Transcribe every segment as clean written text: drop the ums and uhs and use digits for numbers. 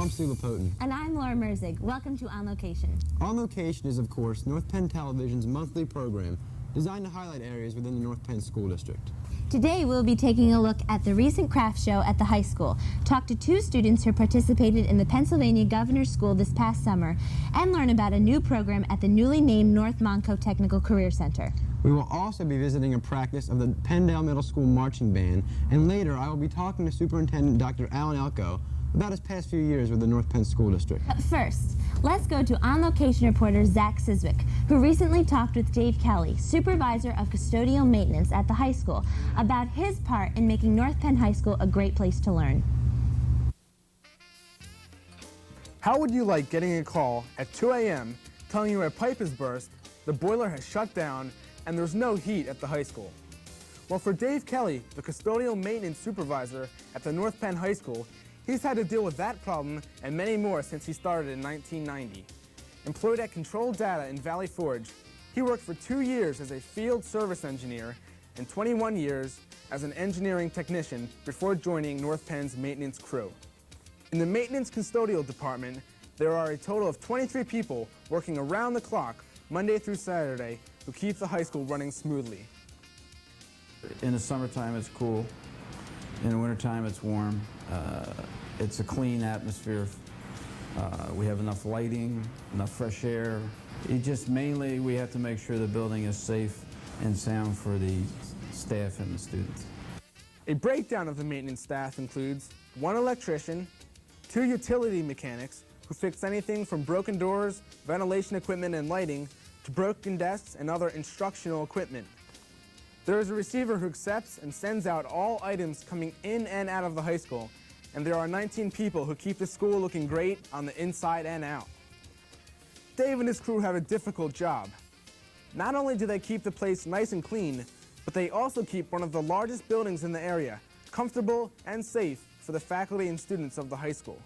I'm Sula Poten. And I'm Laura Merzig. Welcome to On Location. On Location is, of course, North Penn Television's monthly program designed to highlight areas within the North Penn School District. Today we'll be taking a look at the recent craft show at the high school, talk to two students who participated in the Pennsylvania Governor's School this past summer, and learn about a new program at the newly named North Monco Technical Career Center. We will also be visiting a practice of the Penndale Middle School Marching Band, and later I will be talking to Superintendent Dr. Elko about his past few years with the North Penn School District. But first, let's go to On Location reporter Zach Siswick, who recently talked with Dave Kelley, supervisor of custodial maintenance at the high school, about his part in making North Penn High School a great place to learn. How would you like getting a call at 2 a.m. telling you a pipe has burst, the boiler has shut down, and there's no heat at the high school? Well, for Dave Kelley, the custodial maintenance supervisor at the North Penn High School, he's had to deal with that problem and many more since he started in 1990. Employed at Control Data in Valley Forge, he worked for 2 years as a field service engineer and 21 years as an engineering technician before joining North Penn's maintenance crew. In the maintenance custodial department, there are a total of 23 people working around the clock, Monday through Saturday, who keep the high school running smoothly. In the summertime, it's cool. In the wintertime, it's warm. It's a clean atmosphere. We have enough lighting, enough fresh air. Mainly, we have to make sure the building is safe and sound for the staff and the students. A breakdown of the maintenance staff includes 1 electrician, 2 utility mechanics who fix anything from broken doors, ventilation equipment and lighting, to broken desks and other instructional equipment. There is a receiver who accepts and sends out all items coming in and out of the high school, and there are 19 people who keep the school looking great on the inside and out. Dave and his crew have a difficult job. Not only do they keep the place nice and clean, but they also keep one of the largest buildings in the area, comfortable and safe for the faculty and students of the high school.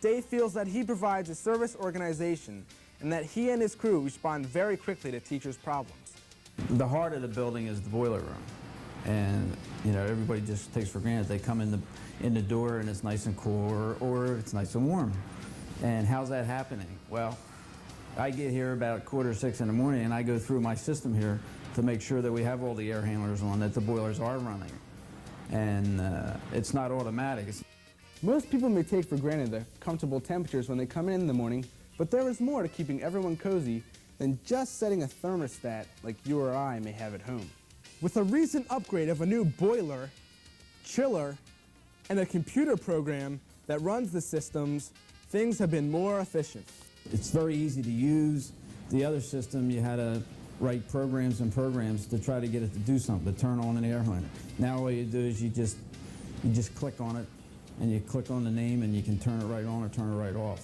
Dave feels that he provides a service organization and that he and his crew respond very quickly to teachers' problems. The heart of the building is the boiler room. And, everybody just takes for granted. They come in the door and it's nice and cool, or it's nice and warm. And how's that happening? Well, I get here about 5:45 in the morning and I go through my system here to make sure that we have all the air handlers on, that the boilers are running. And it's not automatic. Most people may take for granted the comfortable temperatures when they come in the morning, but there is more to keeping everyone cozy than just setting a thermostat like you or I may have at home. With a recent upgrade of a new boiler, chiller, and a computer program that runs the systems, things have been more efficient. It's very easy to use. The other system, you had to write programs and programs to try to get it to do something, to turn on an air handler. Now all you do is you just click on it, and you click on the name, and you can turn it right on or turn it right off.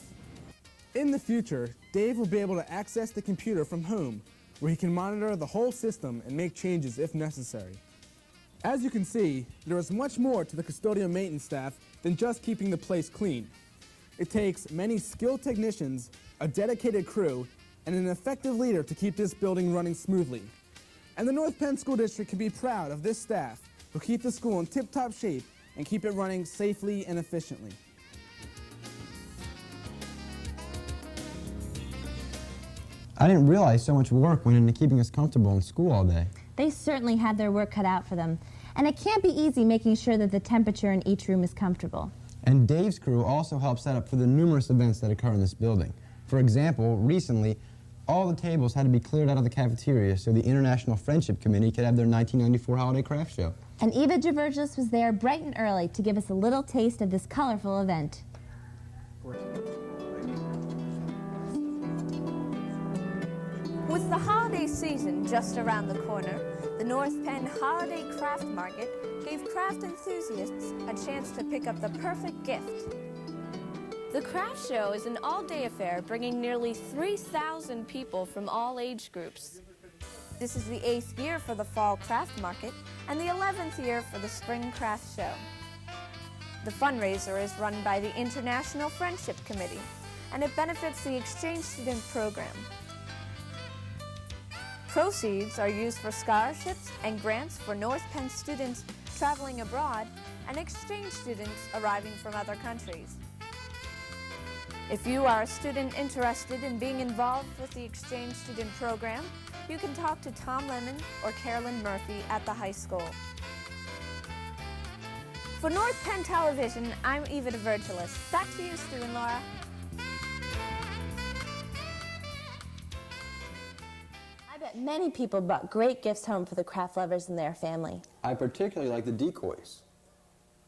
In the future, Dave will be able to access the computer from home, where he can monitor the whole system and make changes if necessary. As you can see, there is much more to the custodial maintenance staff than just keeping the place clean. It takes many skilled technicians, a dedicated crew, and an effective leader to keep this building running smoothly. And the North Penn School District can be proud of this staff who keep the school in tip-top shape and keep it running safely and efficiently. I didn't realize so much work went into keeping us comfortable in school all day. They certainly had their work cut out for them. And it can't be easy making sure that the temperature in each room is comfortable. And Dave's crew also helped set up for the numerous events that occur in this building. For example, recently, all the tables had to be cleared out of the cafeteria so the International Friendship Committee could have their 1994 Holiday Craft Show. And Eva Gevergis was there bright and early to give us a little taste of this colorful event. With the holiday season just around the corner, the North Penn Holiday Craft Market gave craft enthusiasts a chance to pick up the perfect gift. The craft show is an all-day affair bringing nearly 3,000 people from all age groups. This is the 8th year for the Fall Craft Market and the 11th year for the Spring Craft Show. The fundraiser is run by the International Friendship Committee, and it benefits the exchange student program. Proceeds are used for scholarships and grants for North Penn students traveling abroad and exchange students arriving from other countries. If you are a student interested in being involved with the exchange student program, you can talk to Tom Lemon or Carolyn Murphy at the high school. For North Penn Television, I'm Eva DeVirtulis. Back to you, Stu and Laura. I bet many people brought great gifts home for the craft lovers and their family. I particularly like the decoys.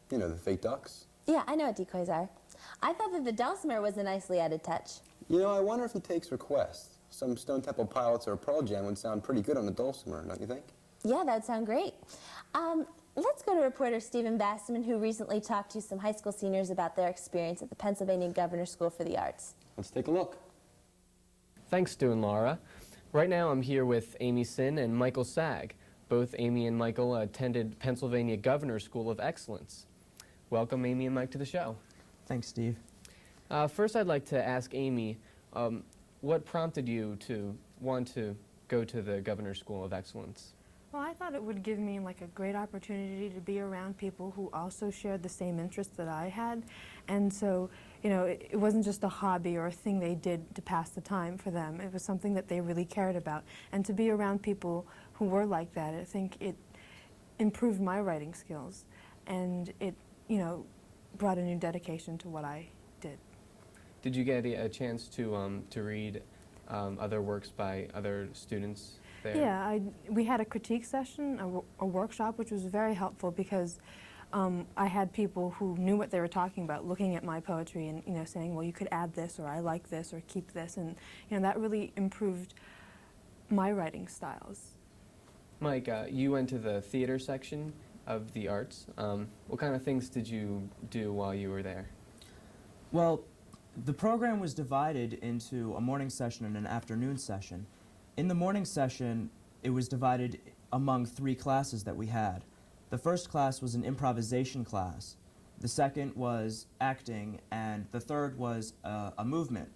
You know, the fake ducks. Yeah, I know what decoys are. I thought that the dulcimer was a nicely added touch. You know, I wonder if he takes requests. Some Stone Temple Pilots or Pearl Jam would sound pretty good on the dulcimer, don't you think? Yeah, that would sound great. Let's go to reporter Stephen Bassman, who recently talked to some high school seniors about their experience at the Pennsylvania Governor's School for the Arts. Let's take a look. Thanks, Stu and Laura. Right now I'm here with Amy Sin and Michael Sag. Both Amy and Michael attended Pennsylvania Governor's School of Excellence. Welcome, Amy and Mike, to the show. Thanks, Steve. First, I'd like to ask Amy, what prompted you to want to go to the Governor's School of Excellence? Well, I thought it would give me like a great opportunity to be around people who also shared the same interests that I had. And so, you know, it wasn't just a hobby or a thing they did to pass the time for them. It was something that they really cared about. And to be around people who were like that, I think it improved my writing skills. And it, you know, brought a new dedication to what I did. Did you get a chance to read other works by other students there? Yeah, we had a critique session, a workshop, which was very helpful because I had people who knew what they were talking about looking at my poetry and, you know, saying, well, you could add this, or I like this, or keep this, and, you know, that really improved my writing styles. Mike, you went to the theater section of the arts. What kind of things did you do while you were there? Well, the program was divided into a morning session and an afternoon session. In the morning session, it was divided among 3 classes that we had. The first class was an improvisation class, the second was acting, and the third was a movement.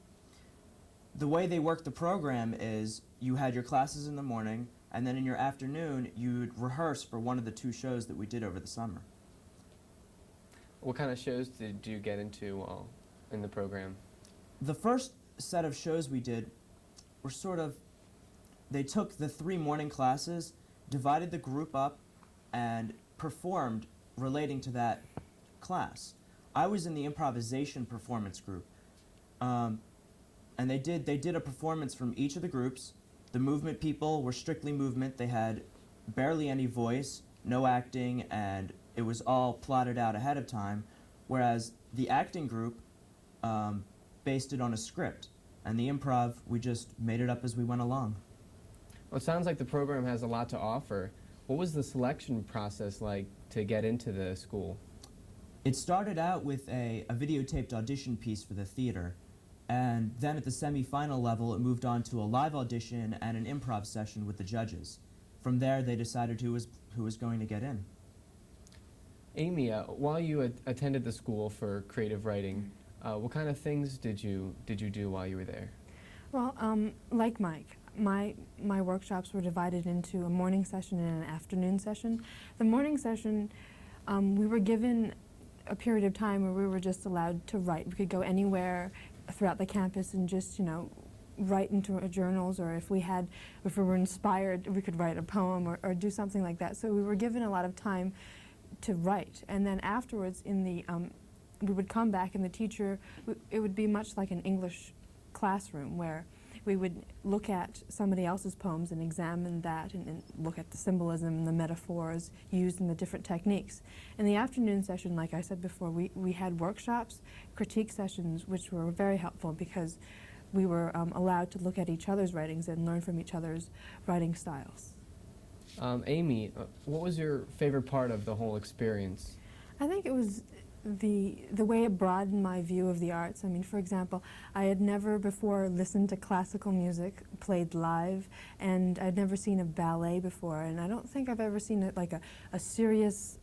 The way they worked the program is you had your classes in the morning, and then in your afternoon, you'd rehearse for one of the 2 shows that we did over the summer. What kind of shows did you get into in the program? The first set of shows we did were sort of, they took the 3 morning classes, divided the group up, and performed relating to that class. I was in the improvisation performance group, and they did a performance from each of the groups. The movement people were strictly movement. They had barely any voice, no acting, and it was all plotted out ahead of time, whereas the acting group based it on a script, and the improv, we just made it up as we went along. Well, it sounds like the program has a lot to offer. What was the selection process like to get into the school? It started out with a videotaped audition piece for the theater, and then at the semi-final level it moved on to a live audition and an improv session with the judges. From there they decided who was going to get in. Amy, while you attended the school for creative writing, what kind of things did you do while you were there? Well, like Mike, my workshops were divided into a morning session and an afternoon session. The morning session, we were given a period of time where we were just allowed to write. We could go anywhere throughout the campus and just, you know, write into our journals, or if we were inspired, we could write a poem or do something like that. So we were given a lot of time to write. And then afterwards, we would come back and the teacher, it would be much like an English classroom where we would look at somebody else's poems and examine that and look at the symbolism and the metaphors used in the different techniques. In the afternoon session, like I said before, we had workshops, critique sessions, which were very helpful because we were allowed to look at each other's writings and learn from each other's writing styles. Amy, what was your favorite part of the whole experience? I think it was the way it broadened my view of the arts. I mean, for example, I had never before listened to classical music played live, and I'd never seen a ballet before, and I don't think I've ever seen a serious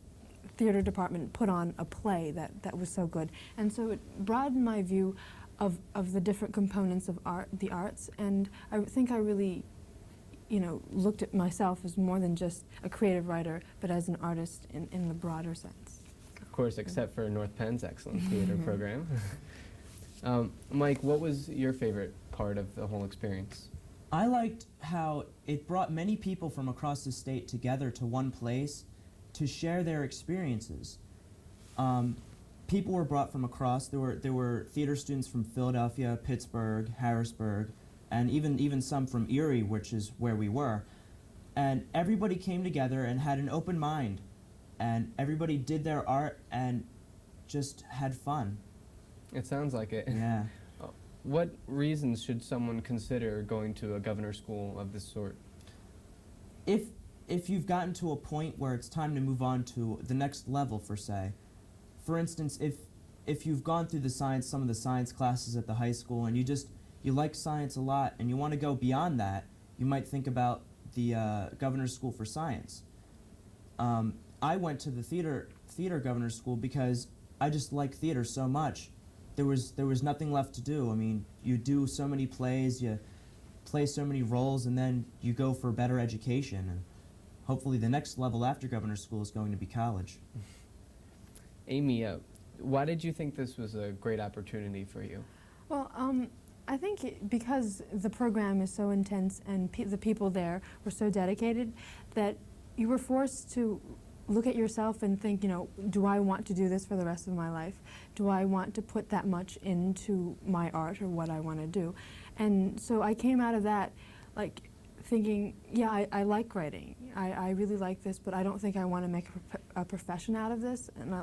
theater department put on a play that was so good. And so it broadened my view of the different components of the arts, and I think I really, you know, looked at myself as more than just a creative writer, but as an artist in the broader sense. Of course, except for North Penn's excellent theater program. Mike, what was your favorite part of the whole experience? I liked how it brought many people from across the state together to one place to share their experiences. People were brought from across. There were theater students from Philadelphia, Pittsburgh, Harrisburg, and even some from Erie, which is where we were. And everybody came together and had an open mind, and everybody did their art and just had fun. It sounds like it. Yeah. What reasons should someone consider going to a governor's school of this sort? If you've gotten to a point where it's time to move on to the next level, for instance, if you've gone through some of the science classes at the high school and you like science a lot and you want to go beyond that, you might think about the Governor's School for Science. I went to the theater Governor's School because I just like theater so much. There was nothing left to do. I mean, you do so many plays, you play so many roles, and then you go for better education. And hopefully the next level after Governor's School is going to be college. Amy, why did you think this was a great opportunity for you? Well, I think because the program is so intense and the people there were so dedicated that you were forced to look at yourself and think, you know, do I want to do this for the rest of my life? Do I want to put that much into my art or what I want to do? And so I came out of that like thinking, yeah, I like writing. I really like this, but I don't think I want to make a profession out of this. And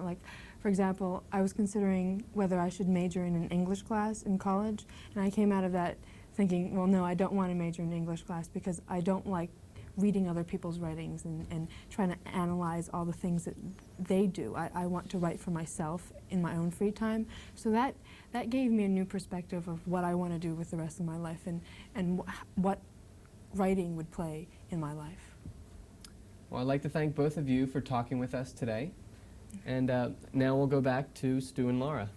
for example, I was considering whether I should major in an English class in college, and I came out of that thinking, well, no, I don't want to major in English class because I don't like reading other people's writings and trying to analyze all the things that they do. I want to write for myself in my own free time. So that gave me a new perspective of what I want to do with the rest of my life and what writing would play in my life. Well, I'd like to thank both of you for talking with us today. And now we'll go back to Stu and Laura.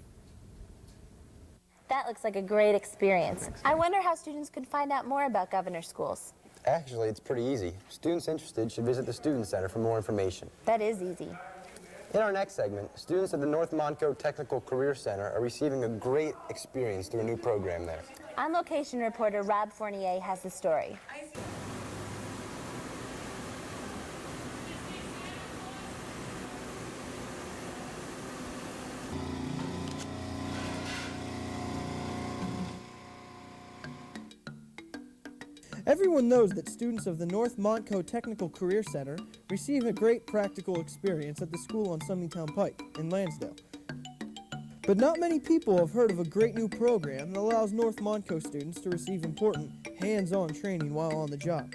That looks like a great experience. I wonder how students could find out more about governor schools. Actually, it's pretty easy. Students interested should visit the Student Center for more information. That is easy. In our next segment, students at the North Montco Technical Career Center are receiving a great experience through a new program there. On location reporter Rob Fournier has the story. Everyone knows that students of the North Montco Technical Career Center receive a great practical experience at the school on Sunnytown Pike in Lansdale. But not many people have heard of a great new program that allows North Montco students to receive important hands-on training while on the job.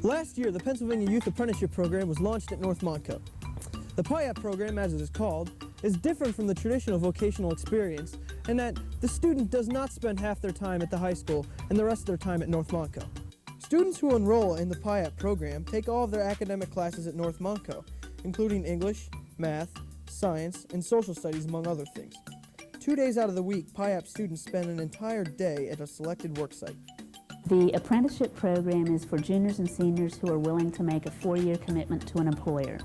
Last year, the Pennsylvania Youth Apprenticeship Program was launched at North Montco. The PIAP program, as it is called, is different from the traditional vocational experience in that the student does not spend half their time at the high school and the rest of their time at North Montco. Students who enroll in the PIAP program take all of their academic classes at North Montco, including English, math, science, and social studies, among other things. 2 days out of the week, PIAP students spend an entire day at a selected work site. The apprenticeship program is for juniors and seniors who are willing to make a 4-year commitment to an employer.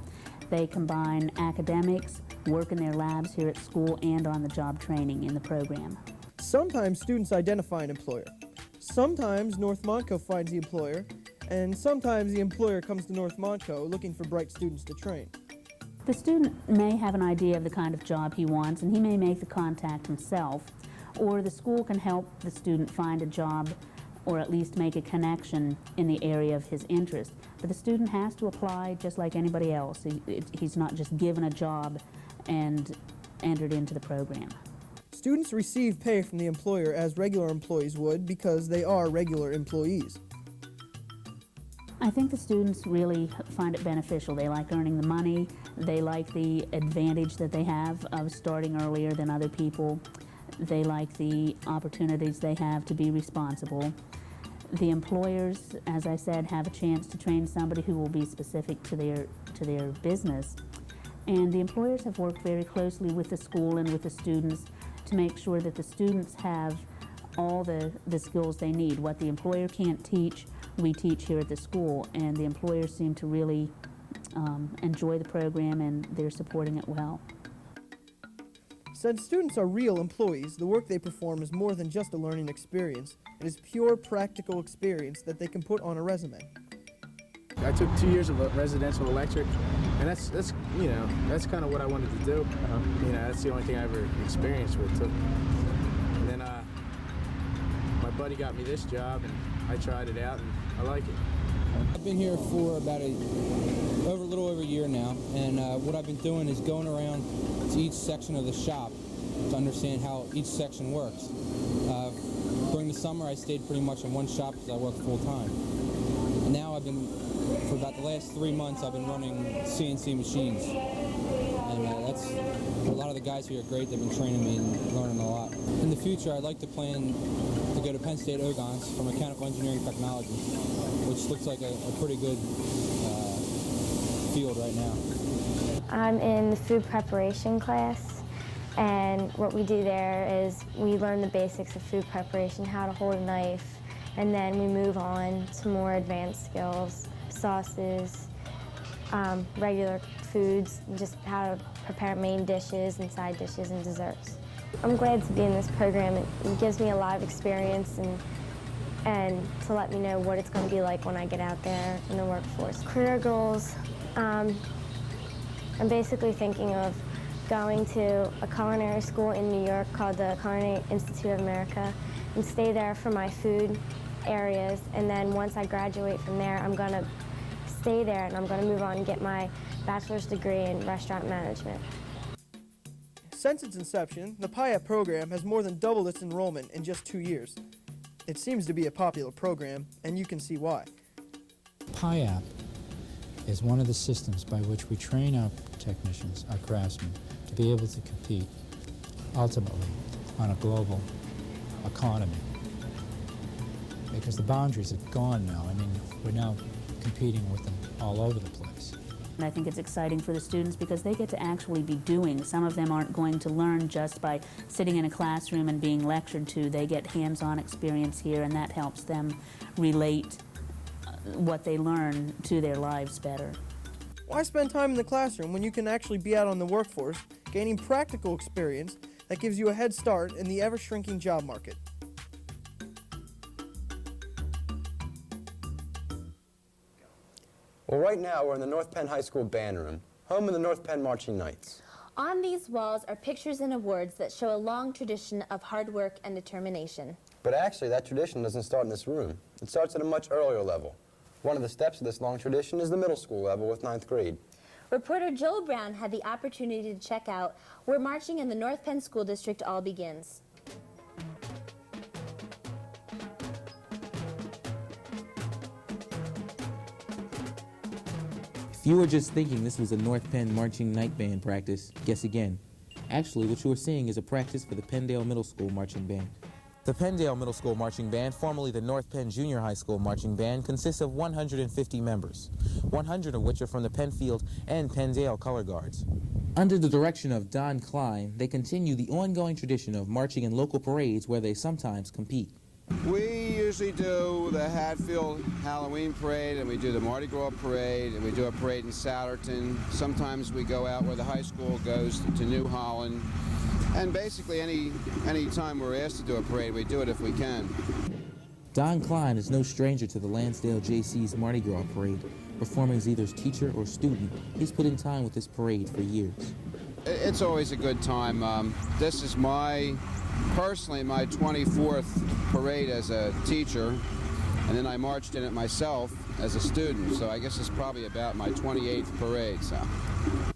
They combine academics, work in their labs here at school, and on-the-job training in the program. Sometimes students identify an employer. Sometimes North Montco finds the employer, and sometimes the employer comes to North Montco looking for bright students to train. The student may have an idea of the kind of job he wants, and he may make the contact himself, or the school can help the student find a job or at least make a connection in the area of his interest. But the student has to apply just like anybody else. He's not just given a job and entered into the program. Students receive pay from the employer as regular employees would because they are regular employees. I think the students really find it beneficial. They like earning the money. They like the advantage that they have of starting earlier than other people. They like the opportunities they have to be responsible. The employers, as I said, have a chance to train somebody who will be specific to their business. And the employers have worked very closely with the school and with the students to make sure that the students have all the skills they need. What the employer can't teach, we teach here at the school, and the employers seem to really enjoy the program and they're supporting it well. Since students are real employees, the work they perform is more than just a learning experience. It is pure practical experience that they can put on a resume. I took 2 years of residential electric, and that's kind of what I wanted to do. You know, that's the only thing I ever experienced with it. And then my buddy got me this job, and I tried it out, and I like it. I've been here for about a little over a year now, and what I've been doing is going around to each section of the shop to understand how each section works. During the summer, I stayed pretty much in one shop because I work full-time. And now for about the last 3 months, I've been running CNC machines. And that's, a lot of the guys here are great. They've been training me and learning a lot. In the future, I'd like to plan to go to Penn State Ogons for Mechanical Engineering Technology, which looks like a pretty good field right now. I'm in the food preparation class, and what we do there is we learn the basics of food preparation, how to hold a knife, and then we move on to more advanced skills, sauces, regular foods, just how to prepare main dishes and side dishes and desserts. I'm glad to be in this program. It gives me a lot of experience and to let me know what it's going to be like when I get out there in the workforce. Career goals, I'm basically thinking of going to a culinary school in New York called the Culinary Institute of America and stay there for my food areas, and then once I graduate from there, I'm going to stay there and I'm going to move on and get my bachelor's degree in restaurant management. Since its inception, the PIAP program has more than doubled its enrollment in just 2 years. It seems to be a popular program, and you can see why. PIAP is one of the systems by which we train our technicians, our craftsmen, to be able to compete ultimately on a global economy. Because the boundaries are gone now. I mean, we're now competing with them all over the place. And I think it's exciting for the students because they get to actually be doing. Some of them aren't going to learn just by sitting in a classroom and being lectured to. They get hands-on experience here, and that helps them relate what they learn to their lives better. Why spend time in the classroom when you can actually be out on the workforce, gaining practical experience that gives you a head start in the ever-shrinking job market? Well, right now we're in the North Penn High School band room, home of the North Penn Marching Knights. On these walls are pictures and awards that show a long tradition of hard work and determination. But actually, that tradition doesn't start in this room. It starts at a much earlier level. One of the steps of this long tradition is the middle school level with 9th grade. Reporter Joel Brown had the opportunity to check out where marching in the North Penn School District all begins. If you were just thinking this was a North Penn Marching Night Band practice, guess again. Actually, what you are seeing is a practice for the Penndale Middle School Marching Band. The Penndale Middle School Marching Band, formerly the North Penn Junior High School Marching Band, consists of 150 members, 100 of which are from the Penfield and Penndale Color Guards. Under the direction of Don Klein, they continue the ongoing tradition of marching in local parades where they sometimes compete. We usually do the Hatfield Halloween Parade, and we do the Mardi Gras Parade, and we do a parade in Souderton. Sometimes we go out where the high school goes to New Holland. And basically any time we're asked to do a parade, we do it if we can. Don Klein is no stranger to the Lansdale JC's Mardi Gras Parade. Performing as either student or student, he's put in time with this parade for years. It's always a good time. This is personally my 24th parade as a teacher, and then I marched in it myself as a student, so I guess it's probably about my 28th parade. So.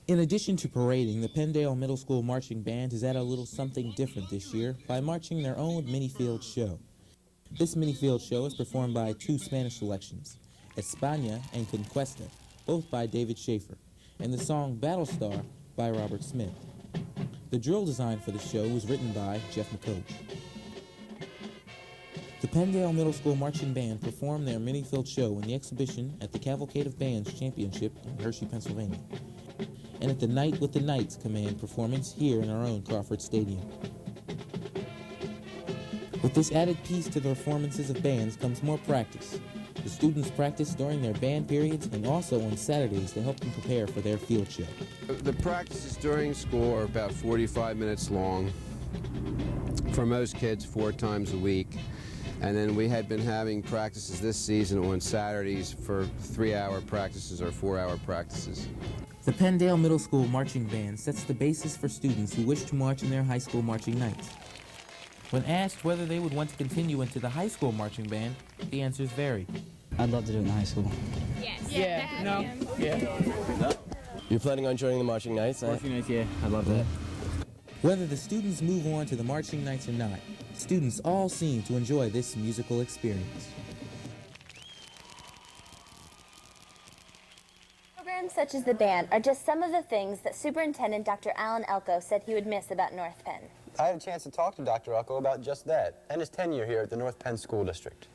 In addition to parading, the Penndale Middle School Marching Band has added a little something different this year by marching their own mini-field show. This mini-field show is performed by 2 Spanish selections, España and Conquesta, both by David Schaefer, and the song Battlestar by Robert Smith. The drill design for the show was written by Jeff McCoach. The Penndale Middle School Marching Band performed their mini-field show in the exhibition at the Cavalcade of Bands Championship in Hershey, Pennsylvania, and at the Night with the Knights Command performance here in our own Crawford Stadium. With this added piece to the performances of bands comes more practice. The students practice during their band periods and also on Saturdays to help them prepare for their field show. The practices during school are about 45 minutes long. For most kids, 4 times a week. And then we had been having practices this season on Saturdays for 3-hour practices or 4-hour practices. The Penndale Middle School Marching Band sets the basis for students who wish to march in their high school marching nights. When asked whether they would want to continue into the high school marching band, the answers vary. I'd love to do it in high school. Yes. Yeah. No. Yeah. You're planning on joining the marching nights? Marching nights, yeah. I'd love that. Whether the students move on to the marching nights or not, students all seem to enjoy this musical experience. Programs such as the band are just some of the things that Superintendent Dr. Elko said he would miss about North Penn. I had a chance to talk to Dr. Elko about just that and his tenure here at the North Penn School District.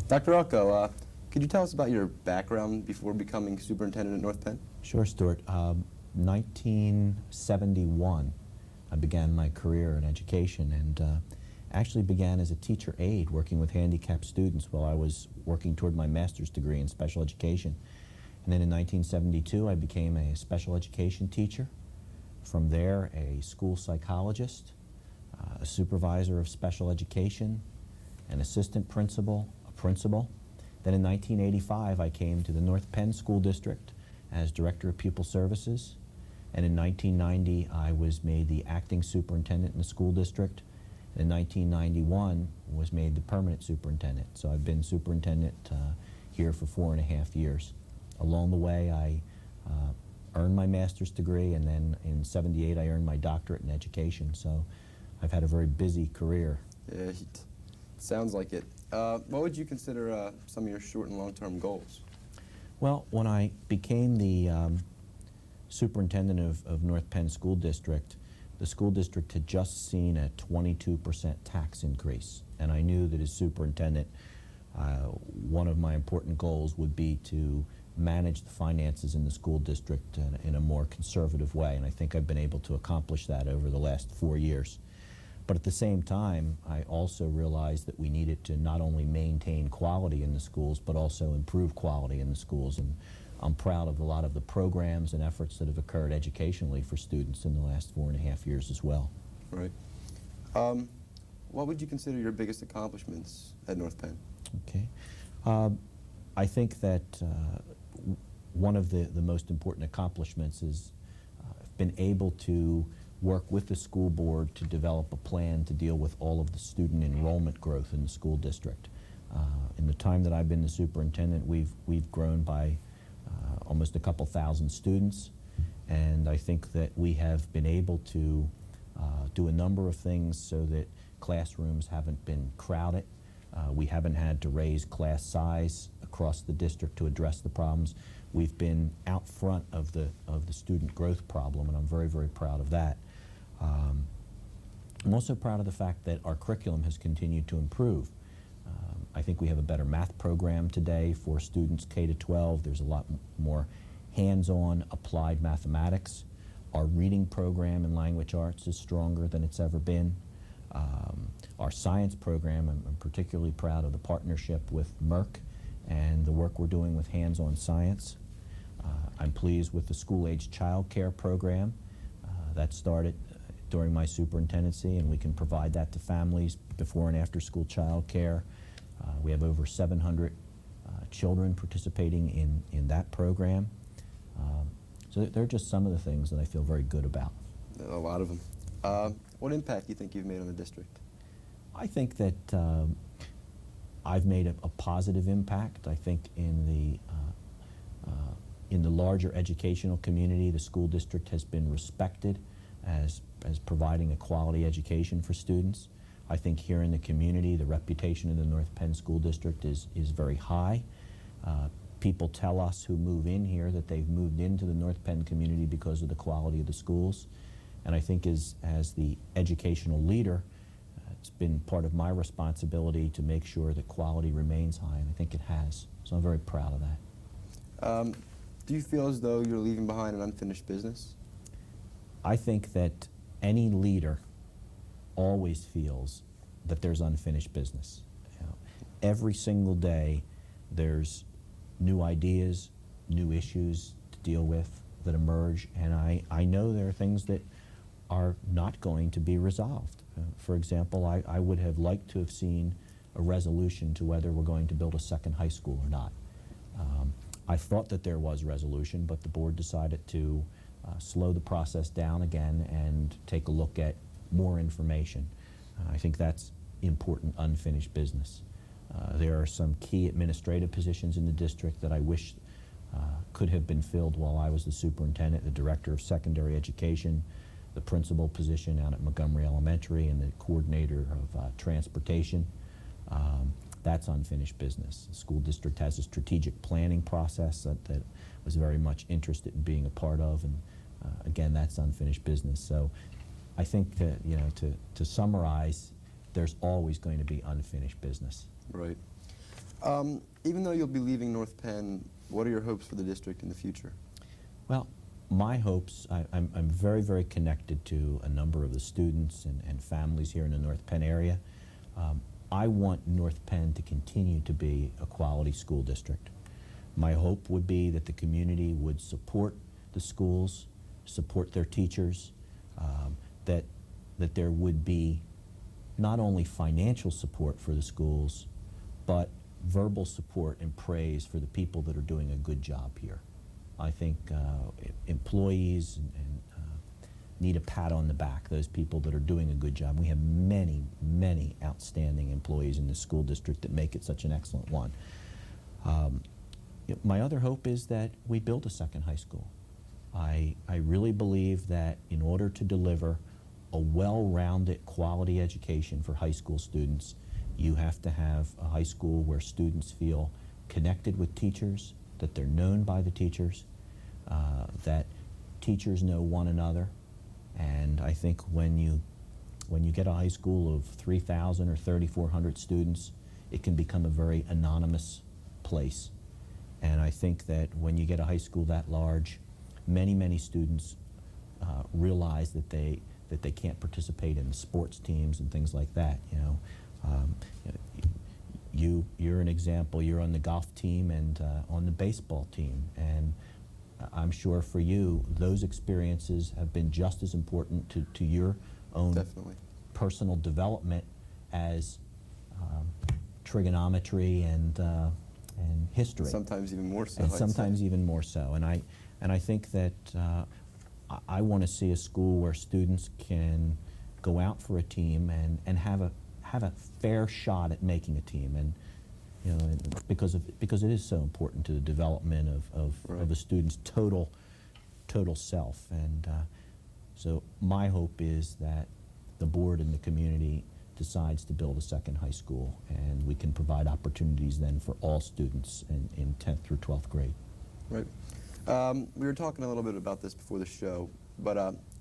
Dr. Elko, could you tell us about your background before becoming superintendent at North Penn? Sure, Stuart. 1971, I began my career in education and actually began as a teacher aide working with handicapped students while I was working toward my master's degree in special education. And then in 1972, I became a special education teacher. From there, a school psychologist, a supervisor of special education, an assistant principal, a principal. Then in 1985, I came to the North Penn School District as Director of Pupil Services. And in 1990, I was made the acting superintendent in the school district. And in 1991, was made the permanent superintendent. So I've been superintendent here for 4.5 years. Along the way, I earned my master's degree, and then in '78, I earned my doctorate in education. So I've had a very busy career. Yeah, it sounds like it. What would you consider some of your short and long-term goals? Well, when I became the superintendent of North Penn School District, the school district had just seen a 22% tax increase. And I knew that as superintendent, one of my important goals would be to manage the finances in the school district in a more conservative way. And I think I've been able to accomplish that over the last 4 years. But at the same time, I also realized that we needed to not only maintain quality in the schools, but also improve quality in the schools. And I'm proud of a lot of the programs and efforts that have occurred educationally for students in the last 4.5 years as well. Right. What would you consider your biggest accomplishments at North Penn? Okay. I think that one of the most important accomplishments is been able to work with the school board to develop a plan to deal with all of the student enrollment growth in the school district. In the time that I've been the superintendent, we've grown by almost a couple thousand students, and I think that we have been able to do a number of things so that classrooms haven't been crowded. We haven't had to raise class size across the district to address the problems. We've been out front of the student growth problem, and I'm very, very proud of that. I'm also proud of the fact that our curriculum has continued to improve. I think we have a better math program today for students K to 12. There's a lot more hands-on applied mathematics. Our reading program in language arts is stronger than it's ever been. Our science program, I'm particularly proud of the partnership with Merck and the work we're doing with hands-on science. I'm pleased with the school-age child care program. That started during my superintendency, and we can provide that to families before and after school child care. We have over 700 children participating in that program. So they're just some of the things that I feel very good about. A lot of them. What impact do you think you've made on the district? I think that I've made a positive impact. I think in the larger educational community, the school district has been respected as providing a quality education for students. I think here in the community, the reputation of the North Penn School District is very high. People tell us who move in here that they've moved into the North Penn community because of the quality of the schools. And I think as the educational leader, it's been part of my responsibility to make sure that quality remains high, and I think it has. So I'm very proud of that. Do you feel as though you're leaving behind an unfinished business? I think that any leader always feels that there's unfinished business. You know, every single day there's new ideas, new issues to deal with that emerge, and I know there are things that are not going to be resolved. For example, I would have liked to have seen a resolution to whether we're going to build a second high school or not. I thought that there was resolution, but the board decided to slow the process down again and take a look at more information. I think that's important unfinished business. There are some key administrative positions in the district that I wish could have been filled while I was the superintendent, the director of secondary education, the principal position out at Montgomery Elementary, and the coordinator of transportation. That's unfinished business. The school district has a strategic planning process that I was very much interested in being a part of, and again, that's unfinished business. So I think that, you know, to summarize, there's always going to be unfinished business. Right. Even though you'll be leaving North Penn, what are your hopes for the district in the future? Well, my hopes, I'm very, very connected to a number of the students and families here in the North Penn area. I want North Penn to continue to be a quality school district. My hope would be that the community would support the schools, support their teachers, that there would be not only financial support for the schools, but verbal support and praise for the people that are doing a good job here. I think employees need a pat on the back, those people that are doing a good job. We have many, many outstanding employees in the school district that make it such an excellent one. My other hope is that we build a second high school. I really believe that in order to deliver a well-rounded quality education for high school students, you have to have a high school where students feel connected with teachers, that they're known by the teachers, that teachers know one another. And I think when you get a high school of 3,000 or 3,400 students, it can become a very anonymous place. And I think that when you get a high school that large, many, many students realize that they can't participate in the sports teams and things like that. You know, you're an example. You're on the golf team and on the baseball team, and I'm sure for you those experiences have been just as important to your own personal development as trigonometry and history. Sometimes even more so. And sometimes even more so. And I think that I want to see a school where students can go out for a team and have a fair shot at making a team, and you know, because it is so important to the development of a student's total self. And so my hope is that the board and the community decides to build a second high school, and we can provide opportunities then for all students in 10th through 12th grade. Right. We were talking a little bit about this before the show, but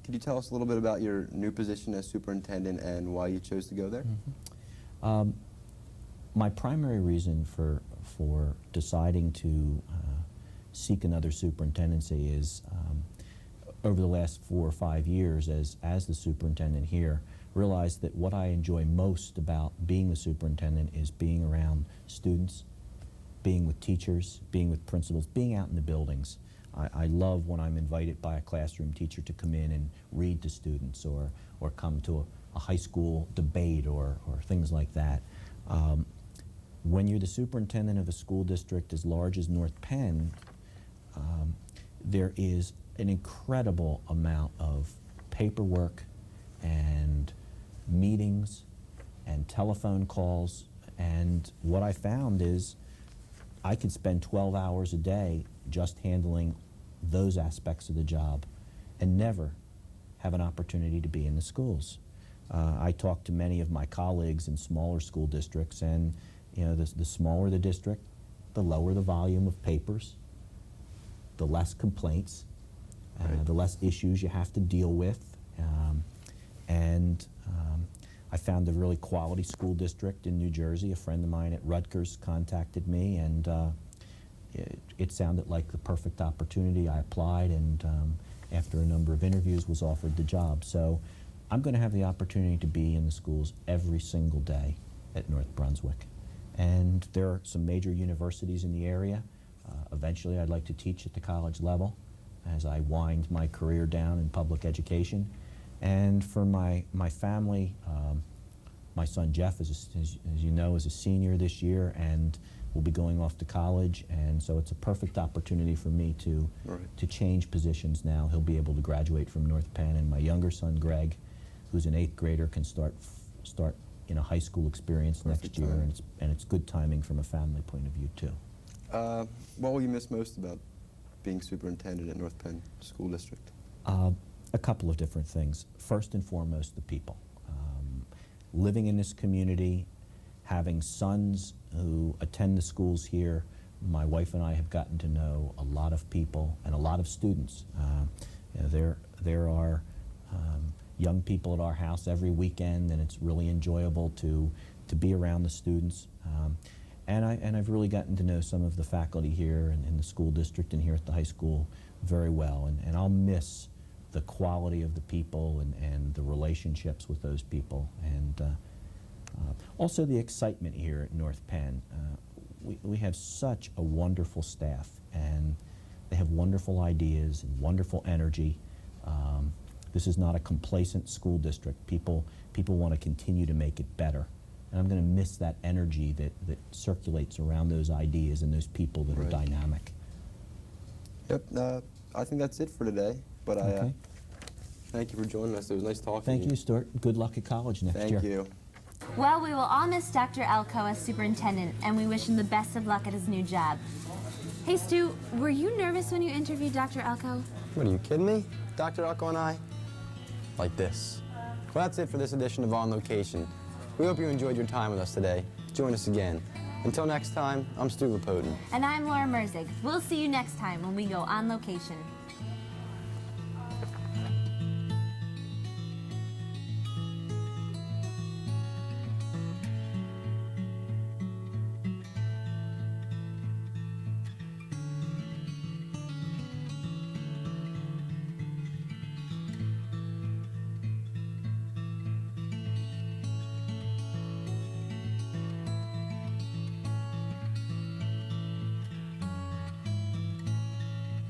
could you tell us a little bit about your new position as superintendent and why you chose to go there? Mm-hmm. My primary reason for deciding to seek another superintendency is over the last 4 or 5 years as the superintendent here, realized that what I enjoy most about being the superintendent is being around students, being with teachers, being with principals, being out in the buildings. I love when I'm invited by a classroom teacher to come in and read to students, or come to a high school debate or things like that. When you're the superintendent of a school district as large as North Penn, there is an incredible amount of paperwork and meetings and telephone calls, and what I found is I could spend 12 hours a day just handling those aspects of the job and never have an opportunity to be in the schools. I talk to many of my colleagues in smaller school districts, and you know, the smaller the district, the lower the volume of papers, the less complaints, the less issues you have to deal with. I found a really quality school district in New Jersey. A friend of mine at Rutgers contacted me, and it sounded like the perfect opportunity. I applied, and after a number of interviews was offered the job. So I'm going to have the opportunity to be in the schools every single day at North Brunswick. And there are some major universities in the area. Eventually I'd like to teach at the college level. as I wind my career down in public education. And for my family, my son Jeff, as you know, is a senior this year and will be going off to college, and so it's a perfect opportunity for me to change positions now. He'll be able to graduate from North Penn, and my younger son Greg, who's an 8th grader, can start in a high school experience next year, and it's good timing from a family point of view too. What will you miss most about being superintendent at North Penn School District? A couple of different things. First and foremost, the people. Living in this community, having sons who attend the schools here, my wife and I have gotten to know a lot of people and a lot of students. You know, there are young people at our house every weekend, and it's really enjoyable to be around the students. And I've really gotten to know some of the faculty here in the school district and here at the high school very well, and I'll miss the quality of the people and the relationships with those people, and also the excitement here at North Penn. We have such a wonderful staff, and they have wonderful ideas and wonderful energy. This is not a complacent school district. People want to continue to make it better, and I'm going to miss that energy that circulates around those ideas and those people that are dynamic. Yep, I think that's it for today. But thank you for joining us. It was nice talking to you. Thank you, Stuart. Good luck at college next year. Thank you. Well, we will all miss Dr. Elko as superintendent, and we wish him the best of luck at his new job. Hey, Stu, were you nervous when you interviewed Dr. Elko? What, are you kidding me? Dr. Elko and I? Like this. Well, that's it for this edition of On Location. We hope you enjoyed your time with us today. Join us again. Until next time, I'm Stu Lapotin. And I'm Laura Merzig. We'll see you next time when we go On Location.